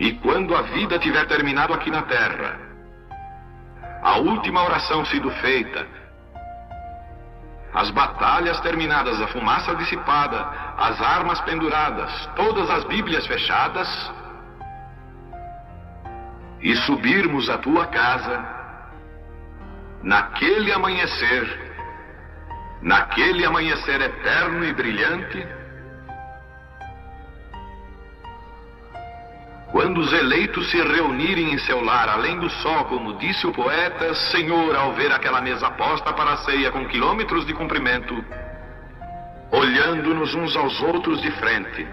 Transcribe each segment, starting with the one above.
E quando a vida tiver terminado aqui na terra, a última oração sido feita, as batalhas terminadas, a fumaça dissipada, as armas penduradas, todas as Bíblias fechadas, e subirmos à tua casa, naquele amanhecer eterno e brilhante, quando os eleitos se reunirem em seu lar, além do sol, como disse o poeta, Senhor, ao ver aquela mesa posta para a ceia com quilômetros de comprimento, olhando-nos uns aos outros de frente,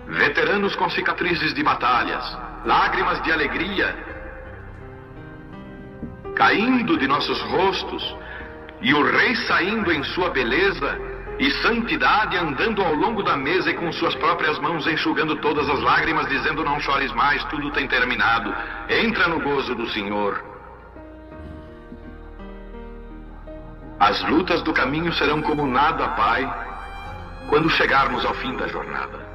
veteranos com cicatrizes de batalhas, lágrimas de alegria caindo de nossos rostos, e o rei saindo em sua beleza e santidade, andando ao longo da mesa e com suas próprias mãos enxugando todas as lágrimas, dizendo: não chores mais, tudo tem terminado, entra no gozo do Senhor. As lutas do caminho serão como nada, Pai, quando chegarmos ao fim da jornada.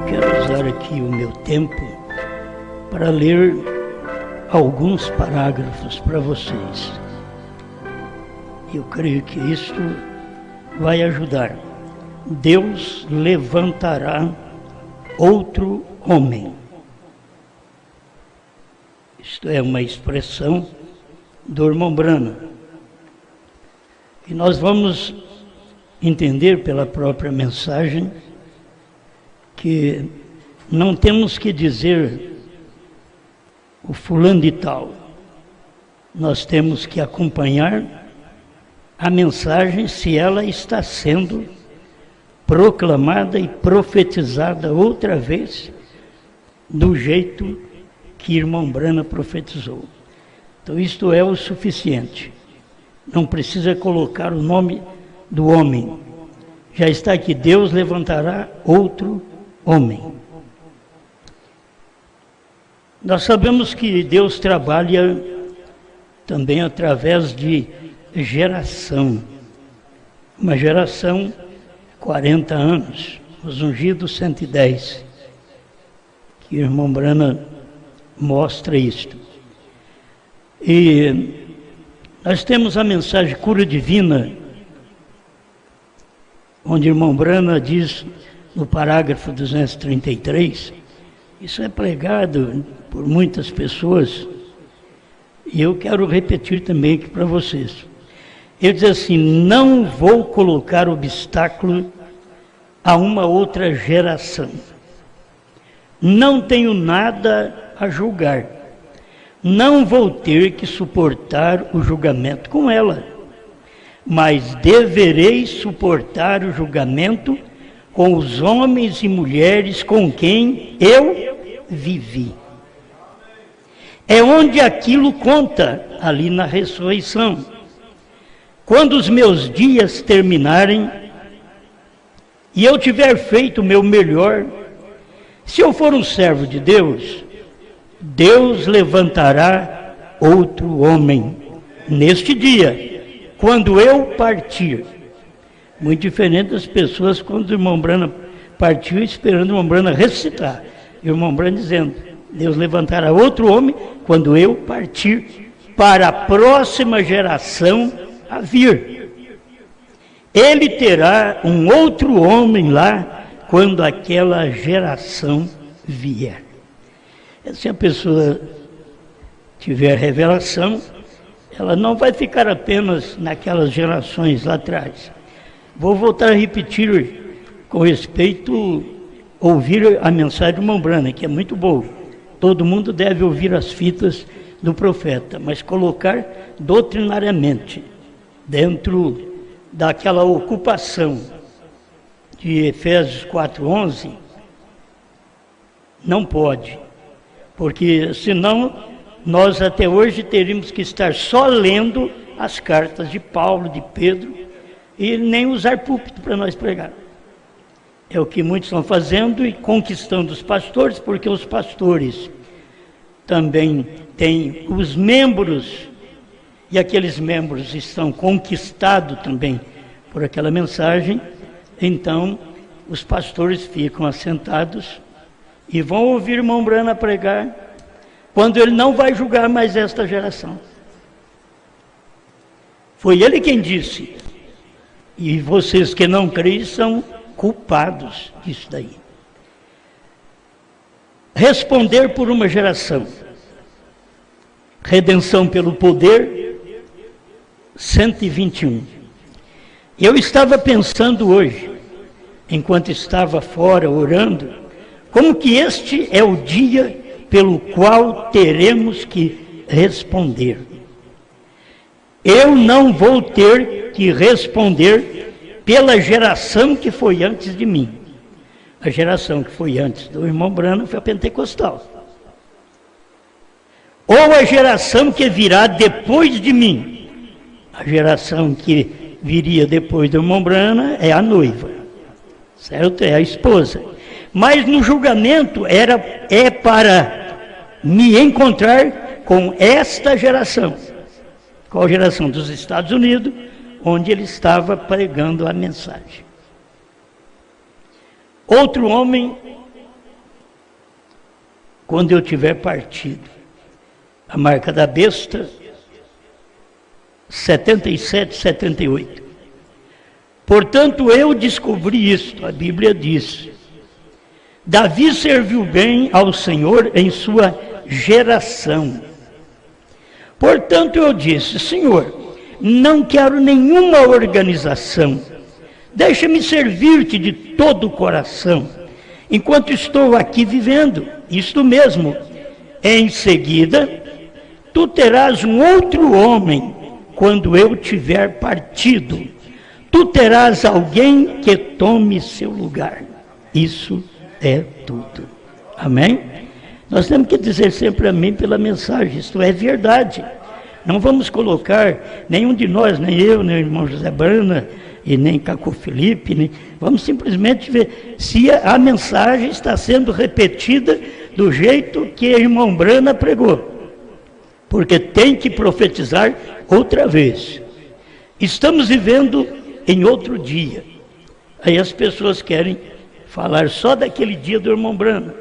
Quero usar aqui o meu tempo para ler alguns parágrafos para vocês. Eu creio que isto vai ajudar. Deus levantará outro homem. Isto é uma expressão do irmão Brana. E nós vamos entender pela própria mensagem que não temos que dizer o fulano de tal. Nós temos que acompanhar a mensagem se ela está sendo proclamada e profetizada outra vez do jeito que irmão Brana profetizou. Então isto é o suficiente. Não precisa colocar o nome do homem. Já está aqui: Deus levantará outro homem. Nós sabemos que Deus trabalha também através de geração. Uma geração, 40 anos, os ungidos 110. Que o irmão Brana mostra isto. E nós temos a mensagem Cura Divina, onde o irmão Brana diz, no parágrafo 233, isso é pregado por muitas pessoas, e eu quero repetir também aqui para vocês. Ele diz assim: não vou colocar obstáculo a uma outra geração. Não tenho nada a julgar. Não vou ter que suportar o julgamento com ela, mas deverei suportar o julgamento com os homens e mulheres com quem eu vivi. É onde aquilo conta, ali na ressurreição. Quando os meus dias terminarem e eu tiver feito o meu melhor, se eu for um servo de Deus, Deus levantará outro homem neste dia, quando eu partir. Muito diferente das pessoas quando o irmão Brana partiu, esperando o irmão Brana ressuscitar. E o irmão Brana dizendo: Deus levantará outro homem quando eu partir, para a próxima geração a vir. Ele terá um outro homem lá quando aquela geração vier. Se a pessoa tiver revelação, ela não vai ficar apenas naquelas gerações lá atrás. Vou voltar a repetir com respeito, ouvir a mensagem do irmão Brana, que é muito boa. Todo mundo deve ouvir as fitas do profeta, mas colocar doutrinariamente, dentro daquela ocupação de Efésios 4:11, não pode, porque senão nós até hoje teríamos que estar só lendo as cartas de Paulo, de Pedro, e nem usar púlpito para nós pregar. É o que muitos estão fazendo e conquistando os pastores, porque os pastores também têm os membros, e aqueles membros estão conquistados também por aquela mensagem. Então, os pastores ficam assentados e vão ouvir irmão Brana pregar, quando ele não vai julgar mais esta geração. Foi ele quem disse, e vocês que não creem são culpados disso daí. Responder por uma geração. Redenção pelo poder, 121. Eu estava pensando hoje, enquanto estava fora orando, como que este é o dia pelo qual teremos que responder. Eu não vou ter que responder pela geração que foi antes de mim. A geração que foi antes do irmão Brana foi a pentecostal. Ou a geração que virá depois de mim. A geração que viria depois do irmão Brana é a noiva, certo? É a esposa. Mas no julgamento é para me encontrar com esta geração. Qual geração? Dos Estados Unidos, onde ele estava pregando a mensagem. Outro homem, quando eu tiver partido, a marca da besta, 77, 78. Portanto, eu descobri isto, a Bíblia diz. Davi serviu bem ao Senhor em sua geração. Portanto, eu disse, Senhor, não quero nenhuma organização. Deixa-me servir-te de todo o coração, enquanto estou aqui vivendo. Isto mesmo. Em seguida, tu terás um outro homem quando eu tiver partido. Tu terás alguém que tome seu lugar. Isso é tudo. Amém? Nós temos que dizer sempre amém pela mensagem. Isto é verdade. Não vamos colocar, nenhum de nós, nem eu, nem o irmão José Brana, e nem Caco Felipe, vamos simplesmente ver se a mensagem está sendo repetida do jeito que o irmão Brana pregou. Porque tem que profetizar outra vez. Estamos vivendo em outro dia. Aí as pessoas querem falar só daquele dia do irmão Brana.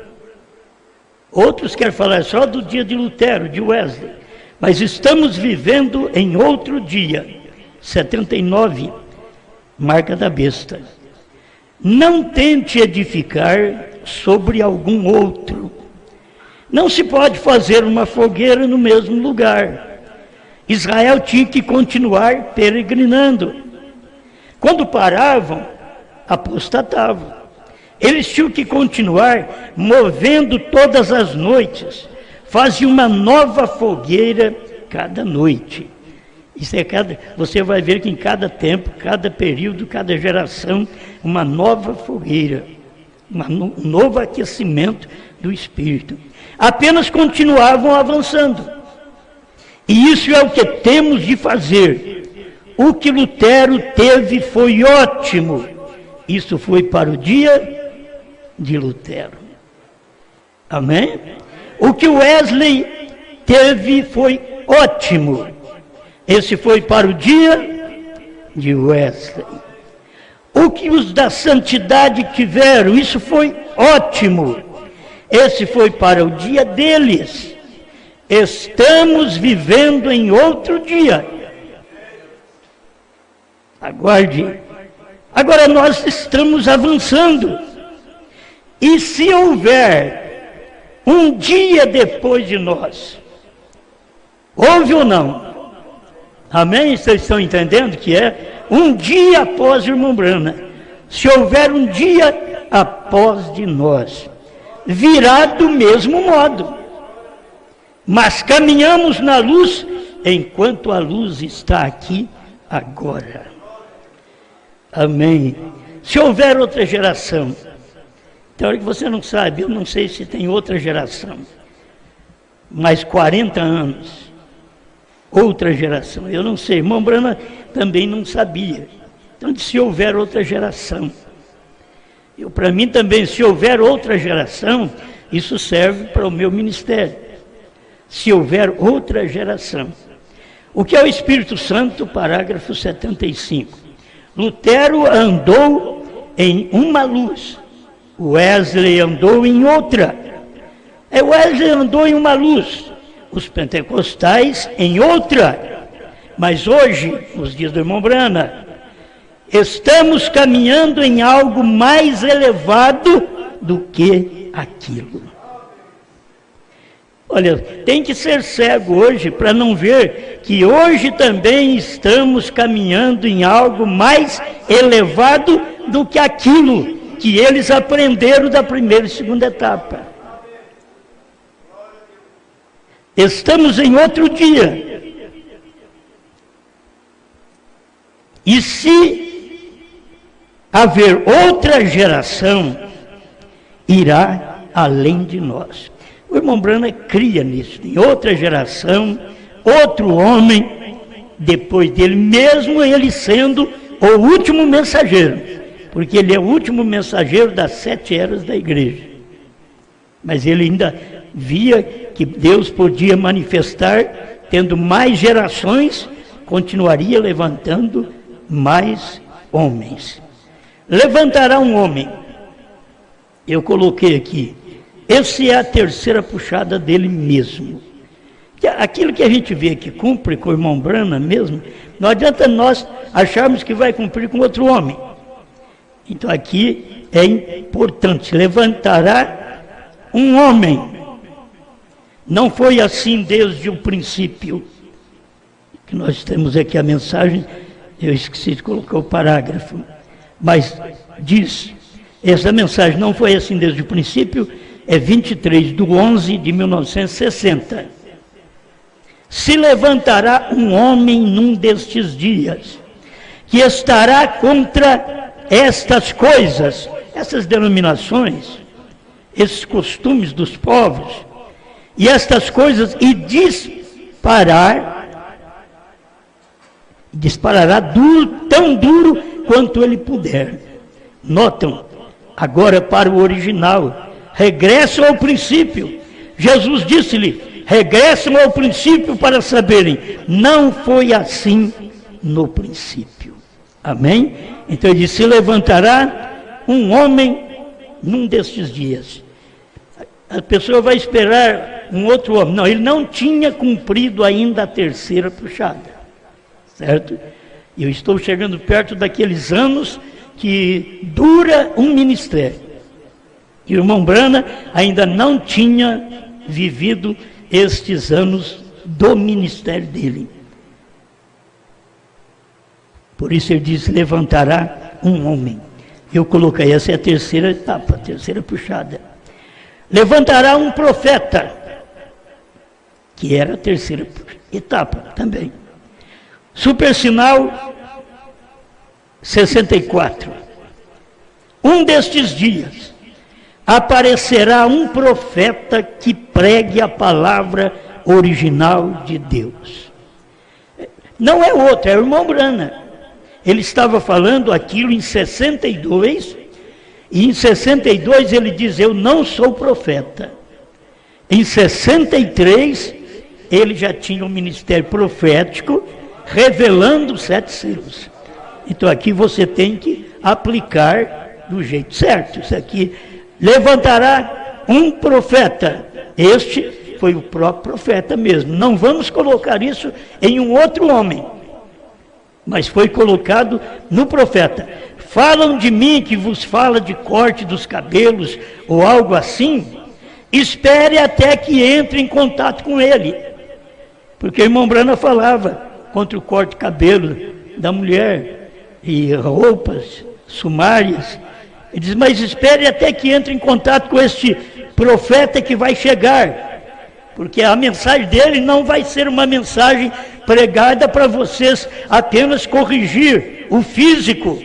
Outros querem falar só do dia de Lutero, de Wesley. Mas estamos vivendo em outro dia. 79, marca da besta. Não tente edificar sobre algum outro. Não se pode fazer uma fogueira no mesmo lugar. Israel tinha que continuar peregrinando. Quando paravam, apostatavam. Eles tinham que continuar movendo todas as noites. Faziam uma nova fogueira cada noite. Isso é você vai ver que em cada tempo, cada período, cada geração, uma nova fogueira. Um novo aquecimento do Espírito. Apenas continuavam avançando. E isso é o que temos de fazer. O que Lutero teve foi ótimo. Isso foi para o dia de Lutero. Amém? O que Wesley teve foi ótimo. Esse foi para o dia de Wesley. O que os da santidade tiveram, isso foi ótimo. Esse foi para o dia deles. Estamos vivendo em outro dia. Aguarde. Agora nós estamos avançando. E se houver um dia depois de nós, houve ou não? Amém? Vocês estão entendendo que é um dia após o irmão Brana. Se houver um dia após de nós, virá do mesmo modo. Mas caminhamos na luz enquanto a luz está aqui agora. Amém. Se houver outra geração, tem hora que você não sabe, eu não sei se tem outra geração, mas 40 anos, outra geração, eu não sei. Irmão Brana também não sabia. Então, se houver outra geração, Para mim também, se houver outra geração, isso serve para o meu ministério. Se houver outra geração. O que é o Espírito Santo? Parágrafo 75. Lutero andou em uma luz, Wesley andou em outra. Wesley andou em uma luz, os pentecostais em outra. Mas hoje, nos dias do irmão Brana, estamos caminhando em algo mais elevado do que aquilo. Olha, tem que ser cego hoje para não ver que hoje também estamos caminhando em algo mais elevado do que aquilo que eles aprenderam da primeira e segunda etapa. Estamos em outro dia. E se haver outra geração, irá além de nós. O irmão Brana cria nisso, em outra geração, outro homem, depois dele, mesmo ele sendo o último mensageiro, porque ele é o último mensageiro das 7 eras da igreja. Mas ele ainda via que Deus podia manifestar, tendo mais gerações, continuaria levantando mais homens. Levantará um homem, eu coloquei aqui, essa é a terceira puxada dele mesmo. Aquilo que a gente vê que cumpre com o irmão Brana mesmo, não adianta nós acharmos que vai cumprir com outro homem. Então aqui é importante, levantará um homem. Não foi assim desde o princípio. Que nós temos aqui a mensagem, eu esqueci de colocar o parágrafo, mas diz, essa mensagem não foi assim desde o princípio, é 23/11/1960. Se levantará um homem num destes dias, que estará contra estas coisas, essas denominações, esses costumes dos povos, e estas coisas, e disparará tão duro quanto ele puder. Notam, agora para o original, regressam ao princípio. Jesus disse-lhe, regressam ao princípio para saberem, não foi assim no princípio. Amém? Então ele disse, se levantará um homem num destes dias. A pessoa vai esperar um outro homem. Não, ele não tinha cumprido ainda a terceira puxada. Certo? Eu estou chegando perto daqueles anos que dura um ministério. E o irmão Brana ainda não tinha vivido estes anos do ministério dele. Por isso ele diz, levantará um homem. Eu coloquei, essa é a terceira etapa, a terceira puxada. Levantará um profeta, que era a terceira etapa também. Supersinal 64. Um destes dias aparecerá um profeta que pregue a palavra original de Deus. Não é outro, é o irmão Brana. Ele estava falando aquilo em 62, e em 62 ele diz, eu não sou profeta. Em 63, ele já tinha um ministério profético, revelando os 7 selos. Então aqui você tem que aplicar do jeito certo. Isso aqui, levantará um profeta. Este foi o próprio profeta mesmo. Não vamos colocar isso em um outro homem, mas foi colocado no profeta. Falam de mim que vos fala de corte dos cabelos ou algo assim, espere até que entre em contato com ele. Porque o irmão Brana falava contra o corte de cabelo da mulher e roupas sumárias. Ele diz, mas espere até que entre em contato com este profeta que vai chegar, porque a mensagem dele não vai ser uma mensagem pregada para vocês apenas corrigir o físico,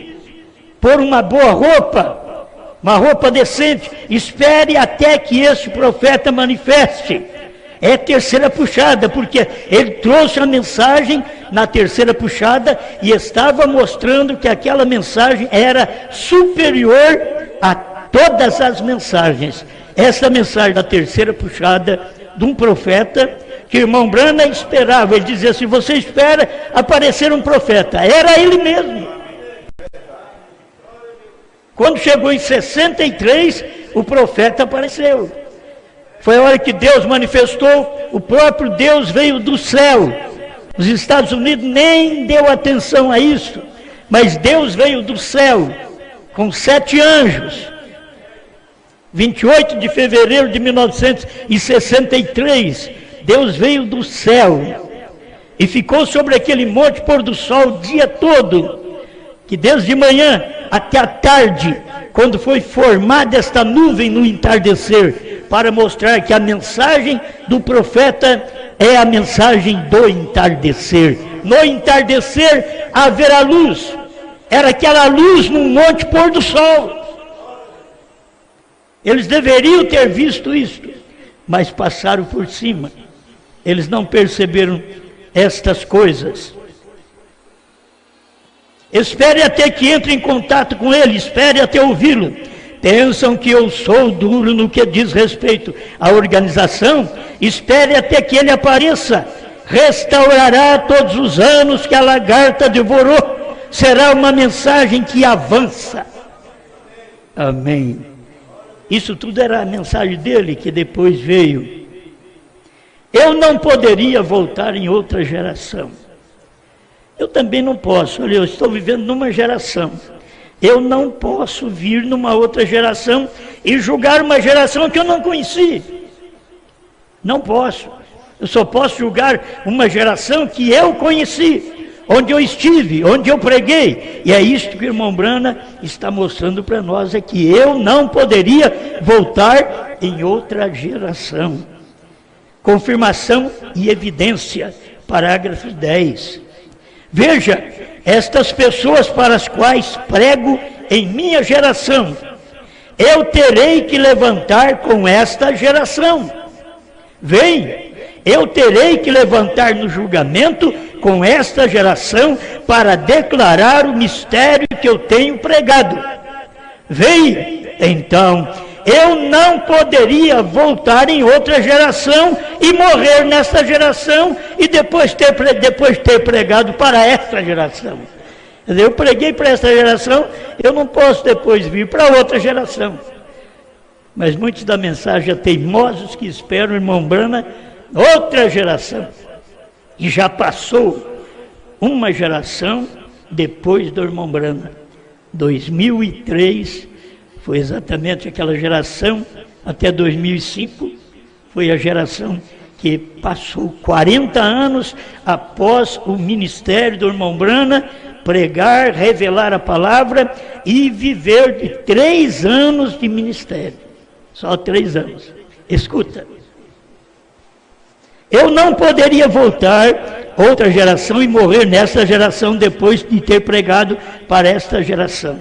pôr uma boa roupa, uma roupa decente. Espere até que este profeta manifeste. É terceira puxada, porque ele trouxe a mensagem na terceira puxada e estava mostrando que aquela mensagem era superior a todas as mensagens. Essa mensagem da terceira puxada de um profeta que o irmão Branham esperava. Ele dizia assim: você espera aparecer um profeta. Era ele mesmo. Quando chegou em 63, o profeta apareceu. Foi a hora que Deus manifestou, o próprio Deus veio do céu. Os Estados Unidos nem deu atenção a isso, mas Deus veio do céu com 7 anjos. 28 de fevereiro de 1963, Deus veio do céu e ficou sobre aquele monte pôr do sol o dia todo, que desde manhã até a tarde, quando foi formada esta nuvem no entardecer, para mostrar que a mensagem do profeta é a mensagem do entardecer. No entardecer haverá luz. Era aquela luz no monte pôr do sol. Eles deveriam ter visto isto, mas passaram por cima. Eles não perceberam estas coisas. Espere até que entre em contato com ele, espere até ouvi-lo. Pensam que eu sou duro no que diz respeito à organização? Espere até que ele apareça. Restaurará todos os anos que a lagarta devorou. Será uma mensagem que avança. Amém. Isso tudo era a mensagem dele, que depois veio. Eu não poderia voltar em outra geração. Eu também não posso. Olha, eu estou vivendo numa geração. Eu não posso vir numa outra geração e julgar uma geração que eu não conheci. Não posso. Eu só posso julgar uma geração que eu conheci, onde eu estive, onde eu preguei. E é isto que o irmão Branham está mostrando para nós, é que eu não poderia voltar em outra geração. Confirmação e evidência, parágrafo 10. Veja, estas pessoas para as quais prego em minha geração, eu terei que levantar com esta geração. Vem, eu terei que levantar no julgamento com esta geração para declarar o mistério que eu tenho pregado. Vem, então, eu não poderia voltar em outra geração e morrer nesta geração e depois ter pregado para esta geração. Eu preguei para esta geração, eu não posso depois vir para outra geração. Mas muitos da mensagem teimosos que esperam o irmão Branham, outra geração. E já passou uma geração depois do irmão Branham. 2003 foi exatamente aquela geração, até 2005, foi a geração que passou 40 anos após o ministério do irmão Branham, pregar, revelar a palavra e viver de 3 anos de ministério. Só 3 anos. Escuta. Eu não poderia voltar outra geração e morrer nessa geração depois de ter pregado para esta geração.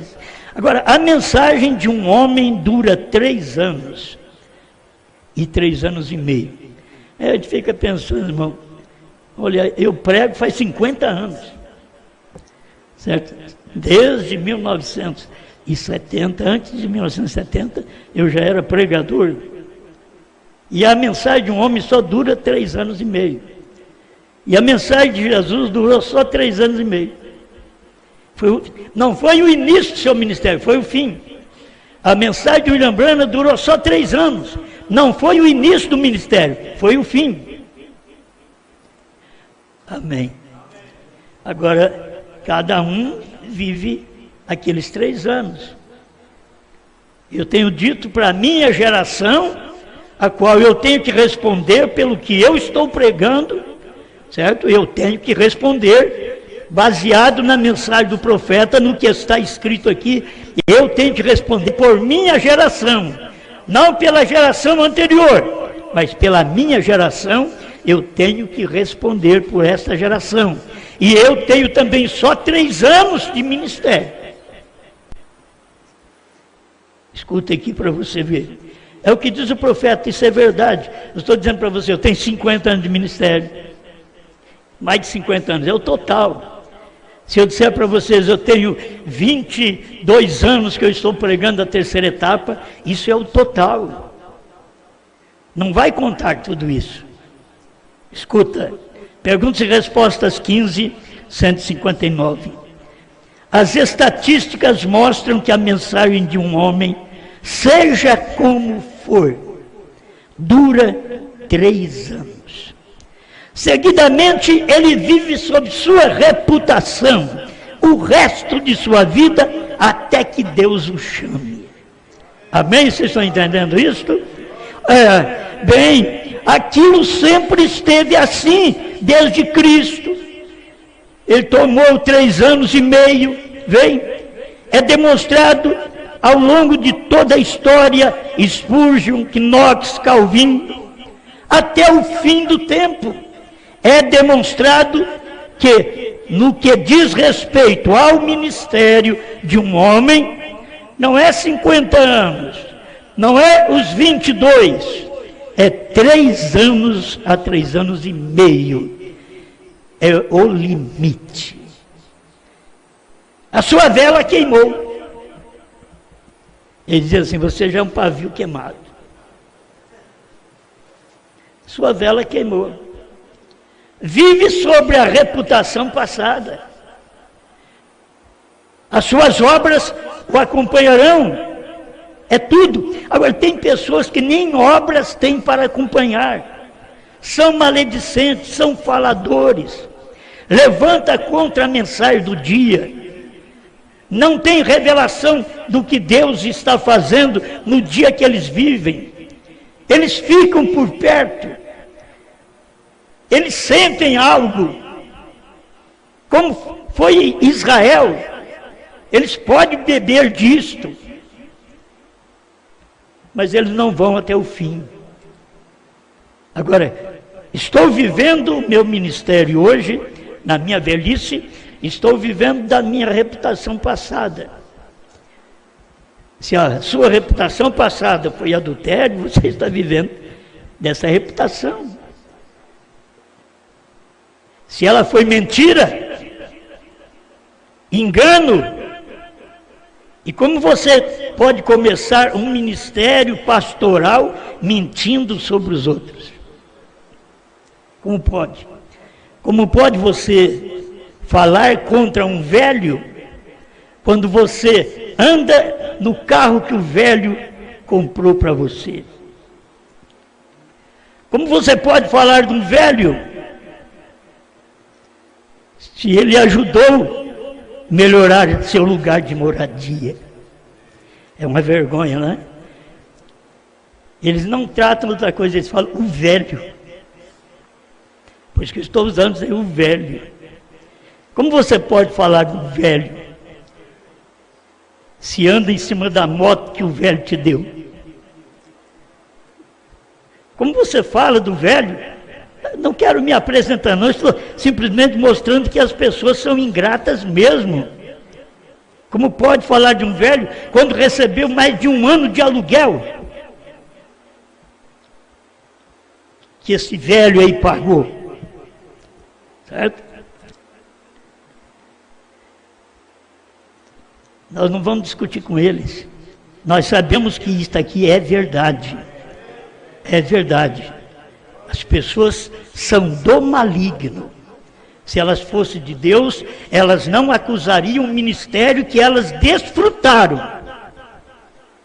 Agora, a mensagem de um homem dura 3 anos e 3 anos e meio. A gente fica pensando, irmão, olha, eu prego faz 50 anos, certo? Desde 1970, antes de 1970, eu já era pregador. E a mensagem de um homem só dura 3 anos e meio. E a mensagem de Jesus durou só 3 anos e meio. Não foi o início do seu ministério, foi o fim. A mensagem de William Branham durou só 3 anos. Não foi o início do ministério, foi o fim. Amém. Agora, cada um vive aqueles 3 anos. Eu tenho dito para a minha geração, a qual eu tenho que responder pelo que eu estou pregando, certo? Eu tenho que responder baseado na mensagem do profeta, no que está escrito aqui. Eu tenho que responder por minha geração, não pela geração anterior, mas pela minha geração. Eu tenho que responder por esta geração. E eu tenho também só 3 anos de ministério. Escuta aqui para você ver. É o que diz o profeta, isso é verdade. Eu estou dizendo para você, eu tenho 50 anos de ministério. Mais de 50 anos, é o total. Se eu disser para vocês, eu tenho 22 anos que eu estou pregando a terceira etapa, isso é o total. Não vai contar tudo isso. Escuta, perguntas e respostas 15, 159. As estatísticas mostram que a mensagem de um homem, seja como for, dura 3 anos. Seguidamente, ele vive sob sua reputação o resto de sua vida até que Deus o chame. Amém? Vocês estão entendendo isto? Bem, aquilo sempre esteve assim, desde Cristo. Ele tomou 3 anos e meio, vem, é demonstrado ao longo de toda a história, Spurgeon, Knox, Calvin, até o fim do tempo. É demonstrado que, no que diz respeito ao ministério de um homem, não é 50 anos, não é os 22, é 3 anos a 3 anos e meio. É o limite. A sua vela queimou. Ele diz assim, você já é um pavio queimado. Sua vela queimou. Vive sobre a reputação passada. As suas obras o acompanharão. É tudo. Agora, tem pessoas que nem obras têm para acompanhar. São maledicentes, são faladores. Levanta contra a mensagem do dia. Não tem revelação do que Deus está fazendo no dia que eles vivem. Eles ficam por perto. Eles sentem algo, como foi Israel, eles podem beber disto, mas eles não vão até o fim. Agora, estou vivendo o meu ministério hoje, na minha velhice, estou vivendo da minha reputação passada. Se a sua reputação passada foi adultério, você está vivendo dessa reputação. Se ela foi mentira, engano, e como você pode começar um ministério pastoral mentindo sobre os outros? Como pode? Como pode você falar contra um velho quando você anda no carro que o velho comprou para você? Como você pode falar de um velho se ele ajudou a melhorar seu lugar de moradia? É uma vergonha, né? Eles não tratam outra coisa, eles falam o velho. Por isso que eu estou usando o velho. Como você pode falar do velho se anda em cima da moto que o velho te deu? Como você fala do velho? Não quero me apresentar, não, estou simplesmente mostrando que as pessoas são ingratas mesmo. Como pode falar de um velho quando recebeu mais de 1 ano de aluguel que esse velho aí pagou? Certo? Nós não vamos discutir com eles. Nós sabemos que isto aqui é verdade. É verdade. As pessoas são do maligno. Se elas fossem de Deus, elas não acusariam o ministério que elas desfrutaram.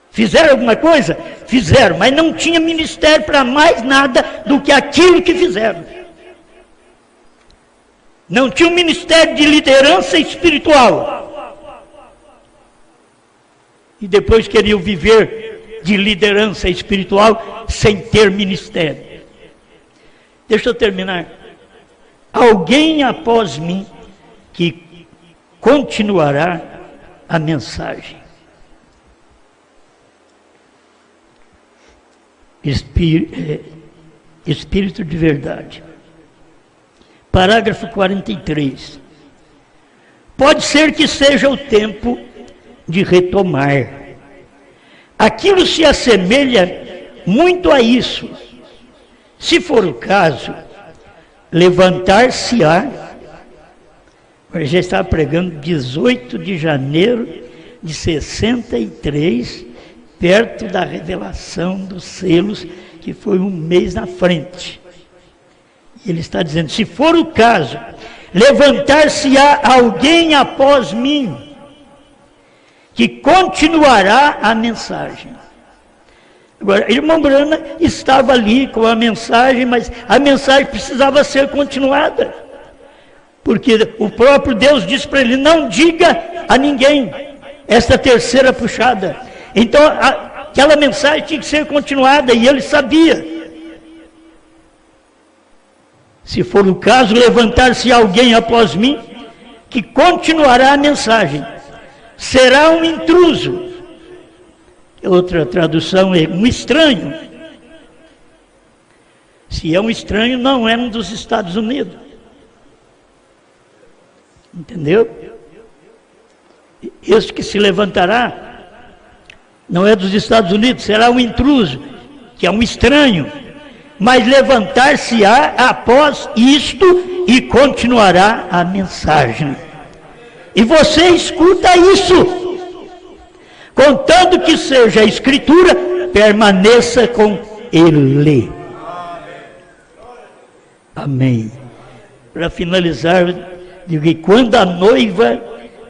Fizeram alguma coisa? Fizeram, mas não tinha ministério para mais nada do que aquilo que fizeram. Não tinha um ministério de liderança espiritual. E depois queriam viver de liderança espiritual sem ter ministério. Deixa eu terminar. Alguém após mim que continuará a mensagem. Espírito de verdade. Parágrafo 43. Pode ser que seja o tempo de retomar. Aquilo se assemelha muito a isso. Se for o caso, levantar-se-á Eu já estava pregando 18 de janeiro de 63, perto da revelação dos selos, que foi um mês na frente. E ele está dizendo, se for o caso, levantar-se-á alguém após mim, que continuará a mensagem. Agora, irmão Brana estava ali com a mensagem, mas a mensagem precisava ser continuada. Porque o próprio Deus disse para ele, não diga a ninguém esta terceira puxada. Então, aquela mensagem tinha que ser continuada, e ele sabia. Se for o caso, levantar-se alguém após mim, que continuará a mensagem. Será um intruso. Outra tradução é um estranho. Se é um estranho, não é um dos Estados Unidos. Entendeu? Este que se levantará não é dos Estados Unidos, será um intruso, que é um estranho, mas levantar-se-á após isto e continuará a mensagem. E você escuta isso, contanto que seja a Escritura, permaneça com ele. Amém. Para finalizar, digo que quando a noiva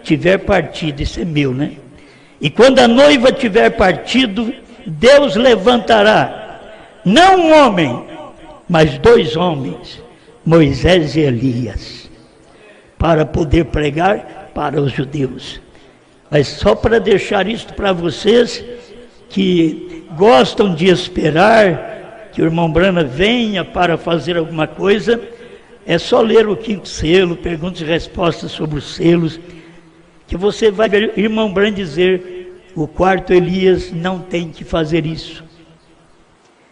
tiver partido, isso é meu, né? E quando a noiva tiver partido, Deus levantará, não um homem, mas 2 homens, Moisés e Elias, para poder pregar para os judeus. Mas só para deixar isto para vocês, que gostam de esperar que o irmão Brana venha para fazer alguma coisa, é só ler o 5º selo, perguntas e respostas sobre os selos, que você vai ver o irmão Brana dizer, o 4º Elias não tem que fazer isso.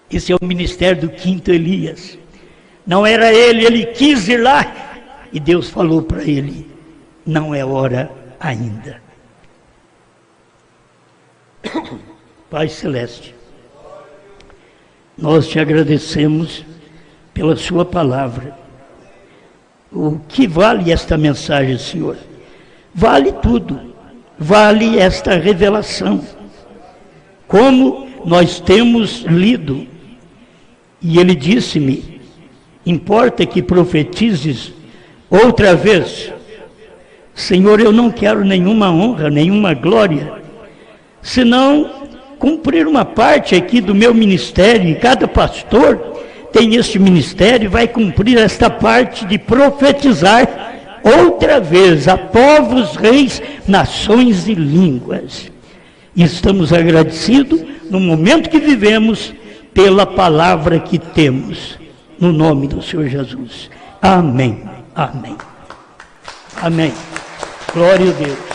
Esse é o ministério do 5º Elias. Não era ele quis ir lá, e Deus falou para ele, não é hora ainda. Pai Celeste, nós te agradecemos pela sua palavra. O que vale esta mensagem, Senhor? Vale tudo, vale esta revelação. Como nós temos lido, e ele disse-me, importa que profetizes outra vez. Senhor, eu não quero nenhuma honra, nenhuma glória, senão cumprir uma parte aqui do meu ministério, e cada pastor tem este ministério, vai cumprir esta parte de profetizar outra vez a povos, reis, nações e línguas. E estamos agradecidos no momento que vivemos pela palavra que temos, no nome do Senhor Jesus. Amém, amém, amém. Glória a Deus.